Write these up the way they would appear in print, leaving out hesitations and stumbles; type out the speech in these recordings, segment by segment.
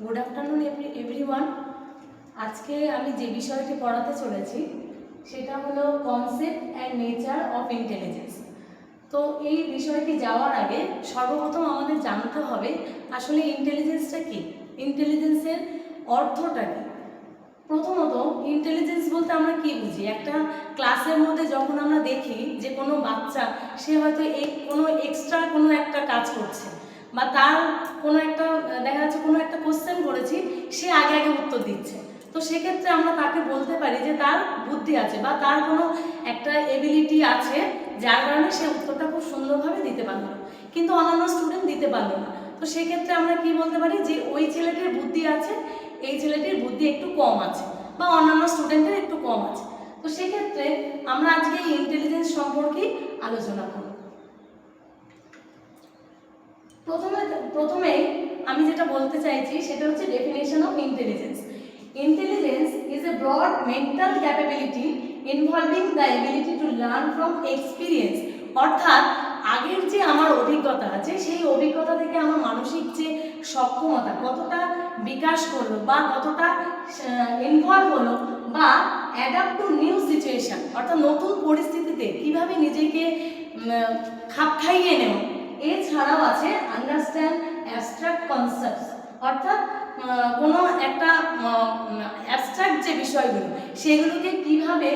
Good afternoon everyone. আজকে আমি যে বিষয়টি পড়াতে চলেছি সেটা হলো concept and nature of intelligence. তো এই বিষয়টি যাওয়ার আগে সর্বপ্রথম আমাদের জানতে হবে আসলে ইন্টেলিজেন্সটা কী, ইন্টেলিজেন্সের অর্থটা কী। প্রথমত ইন্টেলিজেন্স বলতে আমরা কী বুঝি? একটা ক্লাসের মধ্যে যখন আমরা দেখি যে কোনো বাচ্চা সে হয়তো কোনো এক্সট্রা কোনো একটা কাজ করছে, বা তার কোনো একটা দেখা যাচ্ছে কোনো একটা কোশ্চেন করেছি, সে আগে আগে উত্তর দিচ্ছে, তো সেক্ষেত্রে আমরা তাকে বলতে পারি যে তার বুদ্ধি আছে বা তার কোনো একটা এবিলিটি আছে যার কারণে সে উত্তরটা খুব সুন্দরভাবে দিতে পারলো, কিন্তু অন্যান্য স্টুডেন্ট দিতে পারলো না। তো সেক্ষেত্রে আমরা কি বলতে পারি যে ওই ছেলেটির বুদ্ধি আছে, এই ছেলেটির বুদ্ধি একটু কম আছে, বা অন্যান্য স্টুডেন্টের একটু কম আছে। তো সেক্ষেত্রে আমরা আজকে এই ইন্টেলিজেন্স সম্পর্কে আলোচনা করব। প্রথমে আমি যেটা বলতে চাইছি সেটা হচ্ছে definition of intelligence. Intelligence is a broad mental capability involving the ability to learn from experience. অর্থাৎ আগের যে আমার অভিজ্ঞতা আছে সেই অভিজ্ঞতা থেকে আমার মানসিক যে সক্ষমতা কতটা বিকাশ করলো বা কতটা ইনভলভ হলো, বা অ্যাডাপ্ট টু নিউ সিচুয়েশন অর্থাৎ নতুন পরিস্থিতিতে কিভাবে নিজেকে খাপ খাইয়ে নেওয়া। এছাড়াও আছে আন্ডারস্ট্যান্ড অ্যাবস্ট্রাক্ট কনসেপ্টস, অর্থাৎ কোনো একটা অ্যাবস্ট্রাক্ট যে বিষয়গুলো সেগুলোকে কিভাবে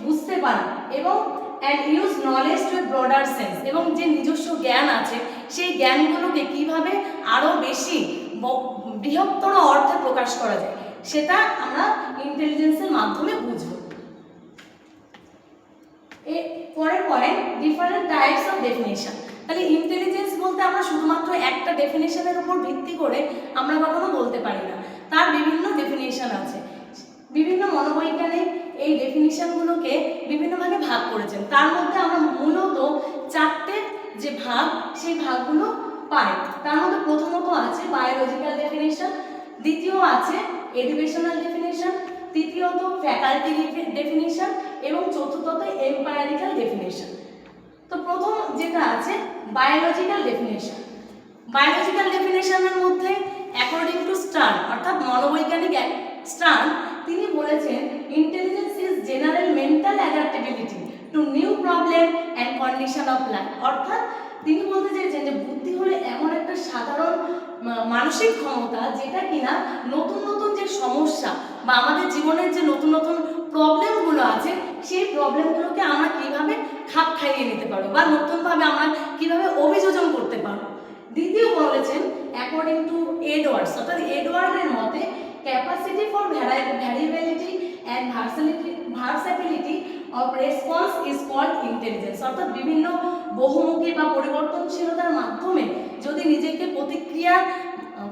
বুঝতে পারা, এবং and use knowledge two A broader sense, এবং যে নিজস্ব জ্ঞান আছে সেই জ্ঞানগুলোকে কিভাবে আরও বেশি বৃহত্তর অর্থে প্রকাশ করা যায় সেটা আমরা ইন্টেলিজেন্সের মাধ্যমে বুঝব। পরের point, different types of definition. তাহলে ইন্টেলিজেন্স বলতে আমরা শুধুমাত্র একটা ডেফিনেশনের উপর ভিত্তি করে আমরা কখনো বলতে পারি না, তার বিভিন্ন ডেফিনেশন আছে। বিভিন্ন মনোবৈজ্ঞানিক এই ডেফিনেশনগুলোকে বিভিন্ন ভাগে ভাগ করেছেন, তার মধ্যে আমরা মূলত চারটে যে ভাগ সেই ভাগগুলো পাই। তার মধ্যে প্রথমত আছে বায়োলজিক্যাল ডেফিনেশন, দ্বিতীয় আছে এডুকেশনাল ডেফিনেশন, তৃতীয়ত ফ্যাকাল্টি ডেফিনেশন এবং চতুর্থত এম্পায়ারিক্যাল ডেফিনেশন। তো প্রথম যেটা আছে বায়োলজিক্যাল ডেফিনেশন। বায়োলজিক্যাল ডেফিনেশনের মধ্যে অ্যাকর্ডিং টু স্টার্ন অর্থাৎ মনোবৈজ্ঞানিক স্টার্ন তিনি বলেছেন intelligence is general mental adaptability two new problem and condition of life. অর্থাৎ তিনি বলতে চেয়েছেন যে বুদ্ধি হলো এমন একটা সাধারণ মানসিক ক্ষমতা যেটা কিনা নতুন নতুন যে সমস্যা বা আমাদের জীবনের যে নতুন নতুন প্রবলেমগুলো আছে সেই প্রবলেমগুলোকে আমরা কিভাবে খাপ খাইয়ে নিতে পারবো বা নতুনভাবে আমরা কিভাবে অভিযোজন করতে পারবো। দ্বিতীয় বলেছেন অ্যাকর্ডিং টু এডওয়ার্ডস, অর্থাৎ এডওয়ার্ডের মতে capacity for variability and versatility of response is called intelligence. অর্থাৎ বিভিন্ন বহুমুখী বা পরিবর্তনশীলতার মাধ্যমে যদি নিজেকে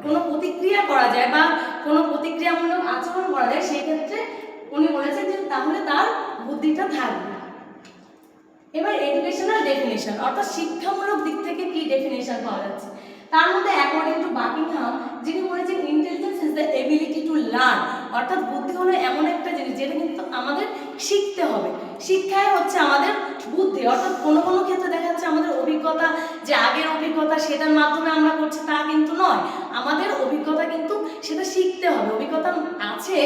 কোনো প্রতিক্রিয়া করা যায় বা কোনো প্রতিক্রিয়ামূলক আচরণ করা যায় সেক্ষেত্রে উনি বলেছেন যে তাহলে তার বুদ্ধিটা থাকবে। এবার এডুকেশনাল ডেফিনেশন অর্থাৎ শিক্ষামূলক দিক থেকে কি ডেফিনেশন পাওয়া যাচ্ছে, তার মধ্যে অ্যাকর্ডিং টু বাকিংহাম যিনি বলেছেন intelligence is the ability to learn. অর্থাৎ বুদ্ধি হলো এমন একটা জিনিস যেটা কিন্তু আমাদের শিখতে হবে, শিক্ষায় হচ্ছে আমাদের বুদ্ধি। অর্থাৎ কোনো কোনো ক্ষেত্রে দেখা যাচ্ছে আমাদের অভিজ্ঞতা যে আগের অভিজ্ঞতা সেটার মাধ্যমে আমরা করছি তা কিন্তু নয়, আমাদের অভিজ্ঞতা কিন্তু সেটা শিখতে হবে। অভিজ্ঞতা আছে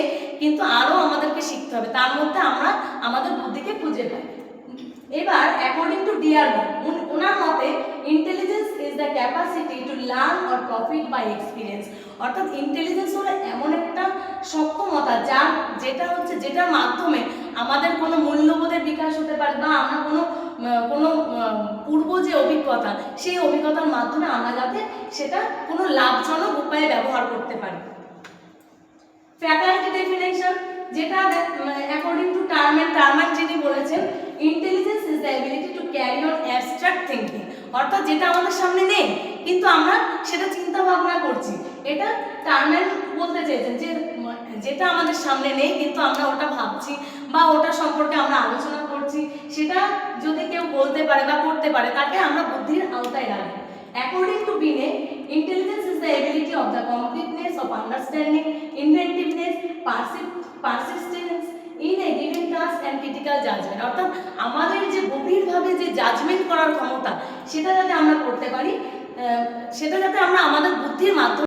কিন্তু আরও আমাদেরকে শিখতে হবে, তার মধ্যে আমরা আমাদের বুদ্ধিকে খুঁজে পাই। এবার অ্যাকর্ডিং টু ডিয়ারমন ওনার মতে intelligence is the capacity to learn or profit by experience. অর্থাৎ ইন্টেলিজেন্স হলো এমন একটা সক্ষমতা যেটার মাধ্যমে আমাদের কোনো মূল্যবোধের বিকাশ হতে পারে বা আমরা কোনো পূর্ব যে অভিজ্ঞতা সেই অভিজ্ঞতার মাধ্যমে আমরা যাতে সেটা কোনো লাভজনক উপায়ে ব্যবহার করতে পারি। ফ্যাকাল্টি ডেফিনেশন যেটা অ্যাকর্ডিং টু টার্ম্যান যিনি বলেছেন intelligence is the ability to carry on abstract thinking. অর্থাৎ যেটা আমাদের সামনে নেই কিন্তু আমরা সেটা চিন্তা ভাবনা করছি, এটা টার্ম্যান বলতে চেয়েছেন যে যেটা আমাদের সামনে নেই কিন্তু আমরা ওটা ভাবছি বা ওটা সম্পর্কে আমরা আলোচনা করছি, সেটা যদি কেউ বলতে পারে বা করতে পারে তাকে আমরা বুদ্ধির আওতায় রাখি। অ্যাকর্ডিং টু বিনে intelligence is the ability of the completeness of understanding, inventiveness, persistence in a given task and critical judgment. অর্থাৎ আমাদের যে গভীরভাবে যে জাজমেন্ট করার ক্ষমতা সেটা যাতে আমরা করতে পারি, সেটা যাতে আমরা আমাদের বুদ্ধির মাধ্যমে